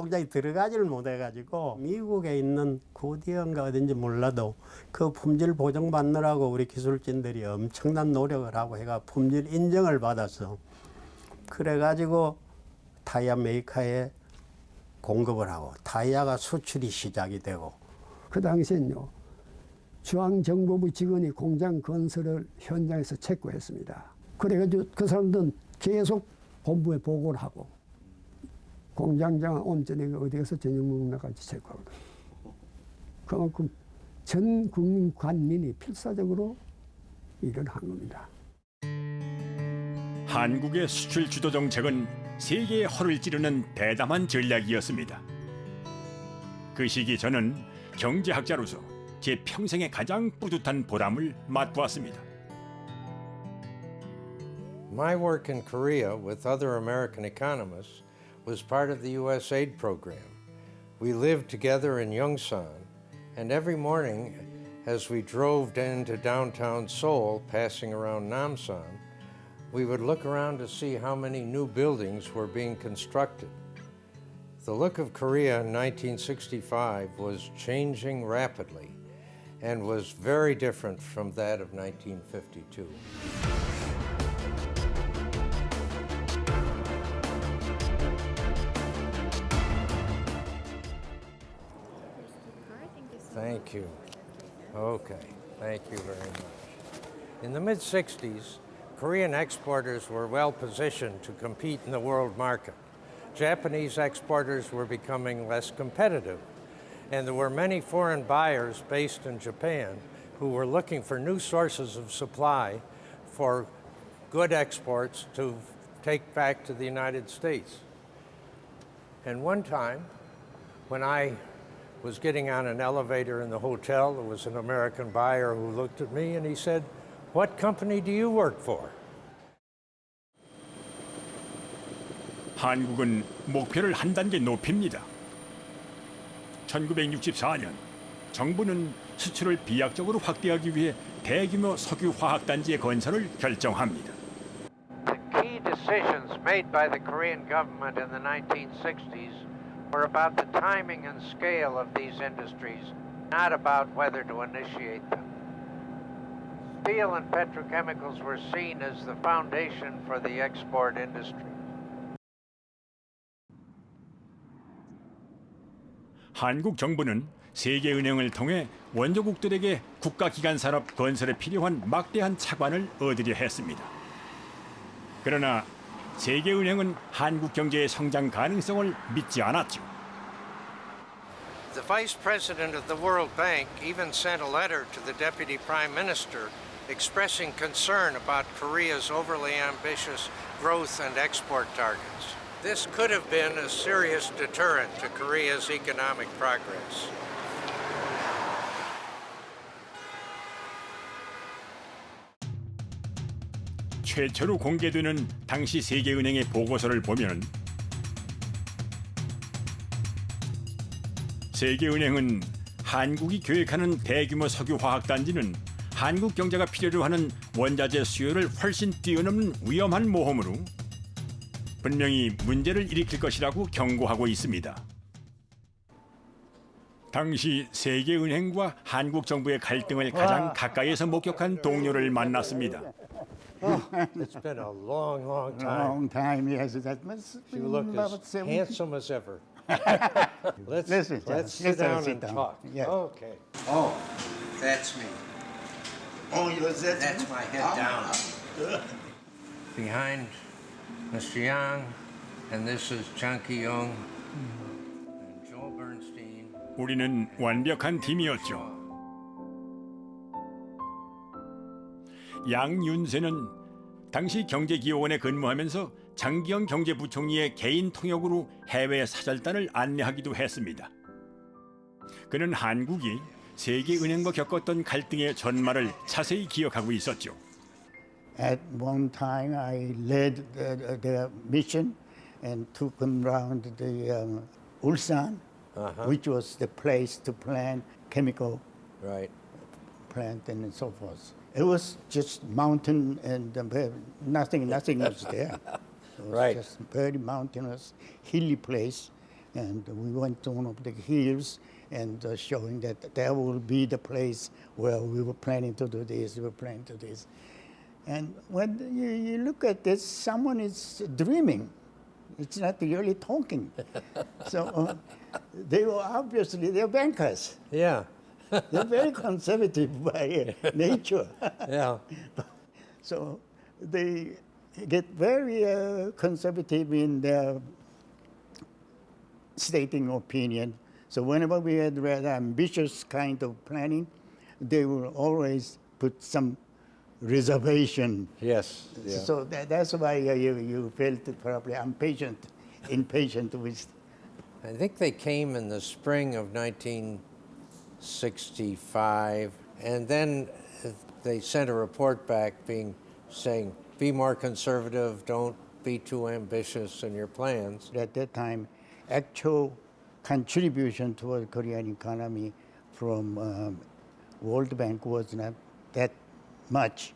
공장에 들어가지를 못해가지고 미국에 있는 구디언가 어딘지 몰라도 그 품질 보증받느라고 우리 기술진들이 엄청난 노력을 하고 해가 품질 인정을 받았어. 그래가지고 타이어 메이커에 공급을 하고 타이어가 수출이 시작이 되고. 그 당시엔요, 중앙정보부 직원이 공장 건설을 현장에서 체크했습니다. 그래가지고 그 사람들은 계속 본부에 보고를 하고 공장장 오늘 저녁에 어디 가서 저녁 먹나까지 체크하거든. 그만큼 전 국민 관민이 필사적으로 일을 한 겁니다. 한국의 수출 주도 정책은 세계의 허를 찌르는 대담한 전략이었습니다. 그 시기 저는 경제학자로서 제 평생의 가장 뿌듯한 보람을 맛보았습니다. My work in Korea with other American economists was part of the U.S. aid program. We lived together in Yongsan, and every morning as we drove into downtown Seoul, passing around Namsan, we would look around to see how many new buildings were being constructed. The look of Korea in 1965 was changing rapidly and was very different from that of 1952. Thank you. Okay, thank you very much. In the mid-60s, Korean exporters were well positioned to compete in the world market. Japanese exporters were becoming less competitive, and there were many foreign buyers based in Japan who were looking for new sources of supply for good exports to take back to the United States. And one time, when I was getting on an elevator in the hotel, there was an American buyer who looked at me and he said, "What company do you work for?" 한국은 목표를 한 단계 높입니다. 1964년 정부는 수출을 비약적으로 확대하기 위해 대규모 석유화학단지의 건설을 결정합니다. The key decisions made by the Korean government in the 1960s were about the timing and scale of these industries, not about whether to initiate them. Steel and petrochemicals were seen as the foundation for the export industry. 한국 정부는 세계은행을 통해 원조국들에게 국가기관 산업 건설에 필요한 막대한 차관을 얻으려 했습니다. 그러나 세계은행은 한국 경제의 성장 가능성을 믿지 않았죠. The vice president of the World Bank even sent a letter to the deputy prime minister expressing concern about Korea's overly ambitious growth and export targets. This could have been a serious deterrent to Korea's economic progress. 최초로 공개되는 당시 세계은행의 보고서를 보면 세계은행은 한국이 계획하는 대규모 석유화학단지는 한국 경제가 필요로 하는 원자재 수요를 훨씬 뛰어넘는 위험한 모험으로 분명히 문제를 일으킬 것이라고 경고하고 있습니다. 당시 세계은행과 한국 정부의 갈등을 가장 가까이에서 목격한 동료를 만났습니다. It's been a long, long time. Long time, yes. That must be You look about as 70. handsome as ever. Let's sit down and talk. Yeah. Okay. Oh, that's me. Oh, That's my head down. Behind Mr. Yang, and this is Chang Ki-young and Joel Bernstein. 우리는 완벽한 팀이었죠. 양윤세는 당시 경제기여원에 근무하면서 장기영 경제부총리의 개인 통역으로 해외 사절단을 안내하기도 했습니다. 그는 한국이 세계은행과 겪었던 갈등의 전말을 자세히 기억하고 있었죠. At one time, I led the mission and took them around the Ulsan, which was the place to plant chemical Right. plant and so forth. It was just mountain and nothing was there. It was Right. just very mountainous, hilly place And we went to one of the hills and showing that that will be the place where we were planning to do this, we were planning to do this. And when you look at this, someone is dreaming. It's not really talking. So they're bankers. Yeah. They're very conservative by nature. Yeah. So they get very conservative in their stating opinion. So whenever we had rather ambitious kind of planning, they will always put some reservation. Yes. Yeah. So that's why you felt probably impatient with. I think they came in the spring of 1965, and then they sent a report back saying, be more conservative, don't be too ambitious in your plans. At that time, actual contribution toward Korean economy from World Bank was not that much,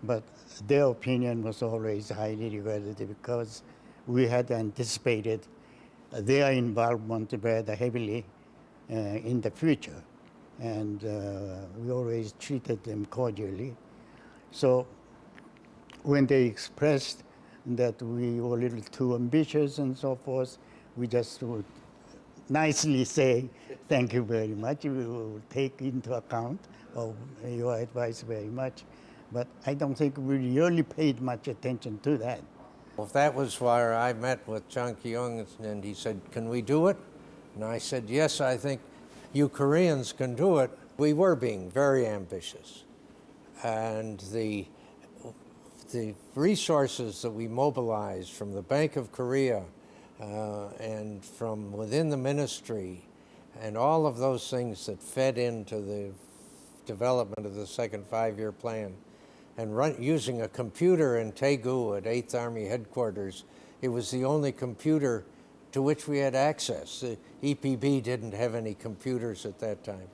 but their opinion was always highly regarded because we had anticipated their involvement rather heavily in the future, and we always treated them cordially. So when they expressed that we were a little too ambitious and so forth, we just would nicely say, thank you very much, we will take into account of your advice very much. But I don't think we really paid much attention to that. Well, that was why I met with Jang Ki-young, and he said, can we do it? And I said, yes, I think you Koreans can do it. We were being very ambitious. And the resources that we mobilized from the Bank of Korea and from within the ministry and all of those things that fed into the development of the second five-year plan, and using a computer in Daegu at 8th Army headquarters. It was the only computer to which we had access. The EPB didn't have any computers at that time.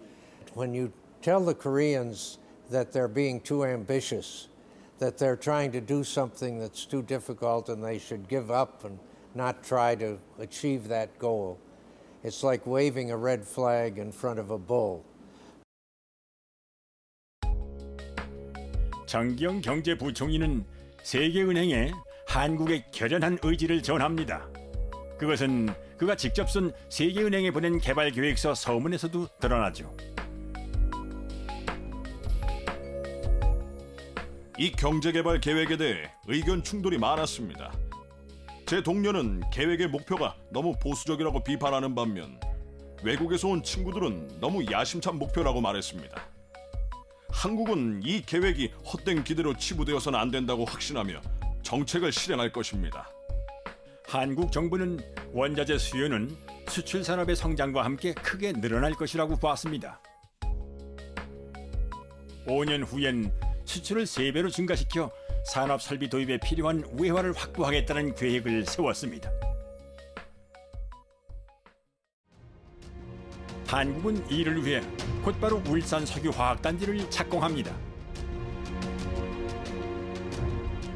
When you tell the Koreans that they're being too ambitious, that they're trying to do something that's too difficult and they should give up and not try to achieve that goal, it's like waving a red flag in front of a bull. 정기영 경제부총리는 세계은행에 한국의 결연한 의지를 전합니다. 그것은 그가 직접 쓴 세계은행에 보낸 개발계획서 서문에서도 드러나죠. 이 경제개발 계획에 대해 의견 충돌이 많았습니다. 제 동료는 계획의 목표가 너무 보수적이라고 비판하는 반면 외국에서 온 친구들은 너무 야심찬 목표라고 말했습니다. 한국은 이 계획이 헛된 기대로 치부되어서는 안 된다고 확신하며 정책을 실행할 것입니다. 한국 정부는 원자재 수요는 수출 산업의 성장과 함께 크게 늘어날 것이라고 보았습니다. 5년 후엔 수출을 3배로 증가시켜 산업 설비 도입에 필요한 우회화를 확보하겠다는 계획을 세웠습니다. 한국은 이를 위해 곧바로 울산 석유화학단지를 착공합니다.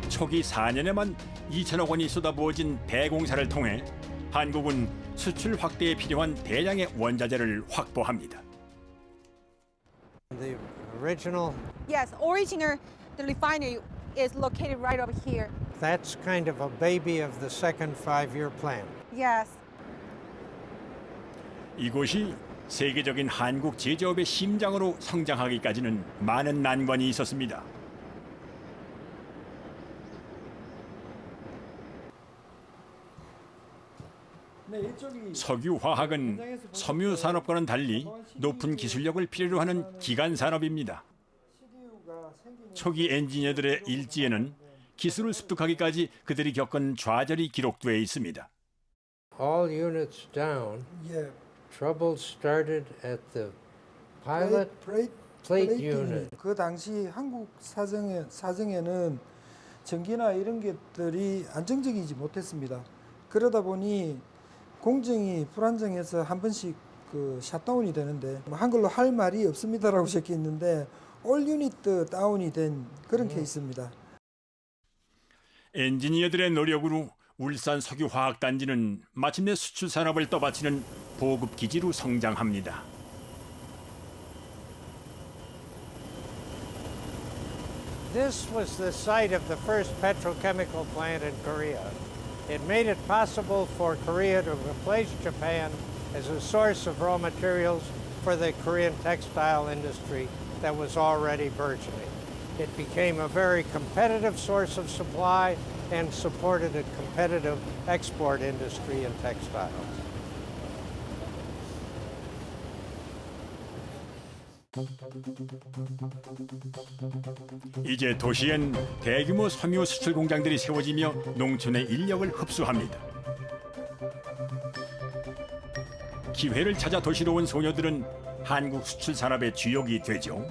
초기 4년에만 2천억 원이 쏟아부어진 대공사를 통해 한국은 수출 확대에 필요한 대량의 원자재를 확보합니다. The original, Yes, original, the refinery is located right over here. that's kind of a baby of the second five-year plan. Yes. 이곳이 세계적인 한국 제조업의 심장으로 성장하기까지는 많은 난관이 있었습니다. 석유화학은 섬유산업과는 달리 높은 기술력을 필요로 하는 기간 산업입니다. 초기 엔지니어들의 일지에는 기술을 습득하기까지 그들이 겪은 좌절이 기록돼 있습니다. All units down. 예. Trouble started at the pilot plate unit. 그 당시 한국 사정에는 전기나 이런 것들이 안정적이지 못했습니다. 그러다 보니 공정이 불안정해서 한 번씩 그 샷다운이 되는데 한글로 할 말이 없습니다라고 적혀 있는데 올 유닛 다운이 된 그런 케이스입니다. 엔지니어들의 노력으로 울산 석유화학단지는 마침내 수출 산업을 떠받치는 보급 기지로 성장합니다. This was the site of the first petrochemical plant in Korea. It made it possible for Korea to replace Japan as a source of raw materials for the Korean textile industry that was already burgeoning. It became a very competitive source of supply and supported a competitive export industry in textiles. 이제 도시엔 대규모 섬유 수출 공장들이 세워지며 농촌의 인력을 흡수합니다. 기회를 찾아 도시로 온 소녀들은 한국 수출 산업의 주역이 되죠.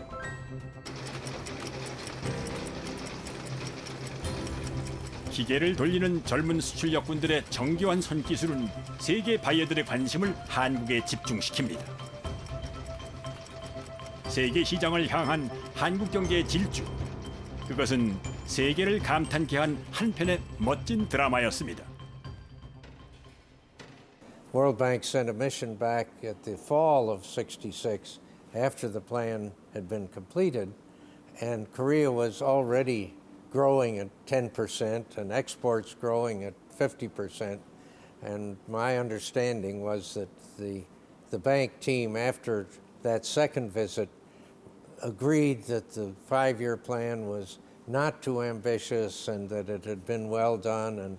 기계를 돌리는 젊은 수출력군들의 정교한 손기술은 세계 바이어들의 관심을 한국에 집중시킵니다. 세계 시장을 향한 한국 경제의 질주. 그것은 세계를 감탄케 한 한편의 멋진 드라마였습니다. World Bank sent a mission back at the fall of '66 after the plan had been completed, and Korea was already growing at 10% and exports growing at 50%. And my understanding was that the bank team, after that second visit, agreed that the 5-year plan was not too ambitious and that it had been well done, and